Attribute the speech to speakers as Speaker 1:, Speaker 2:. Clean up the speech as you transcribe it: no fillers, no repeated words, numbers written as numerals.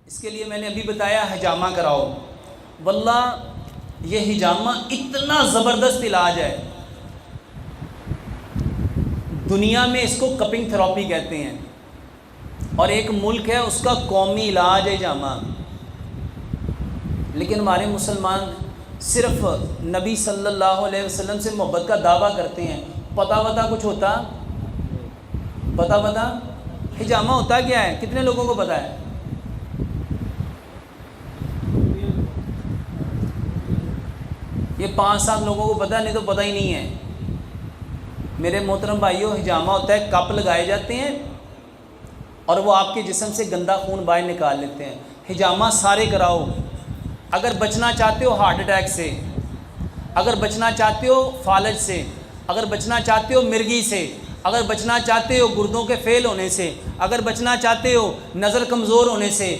Speaker 1: اس کے لیے میں نے ابھی بتایا حجامہ کراؤ. واللہ یہ حجامہ اتنا زبردست علاج ہے، دنیا میں اس کو کپنگ تھراپی کہتے ہیں، اور ایک ملک ہے اس کا قومی علاج ہے حجامہ. لیکن ہمارے مسلمان صرف نبی صلی اللہ علیہ وسلم سے محبت کا دعویٰ کرتے ہیں. پتہ کچھ ہوتا؟ پتہ حجامہ ہوتا کیا ہے؟ کتنے لوگوں کو پتہ ہے؟ یہ 5-7 لوگوں کو پتہ، نہیں تو پتہ ہی نہیں ہے. میرے محترم بھائیوں، حجامہ ہوتا ہے کپ لگائے جاتے ہیں اور وہ آپ کے جسم سے گندا خون باہر نکال لیتے ہیں. حجامہ سارے کراؤ. اگر بچنا چاہتے ہو ہارٹ اٹیک سے، اگر بچنا چاہتے ہو فالج سے، اگر بچنا چاہتے ہو مرگی سے، اگر بچنا چاہتے ہو گردوں کے فیل ہونے سے، اگر بچنا چاہتے ہو نظر کمزور ہونے سے،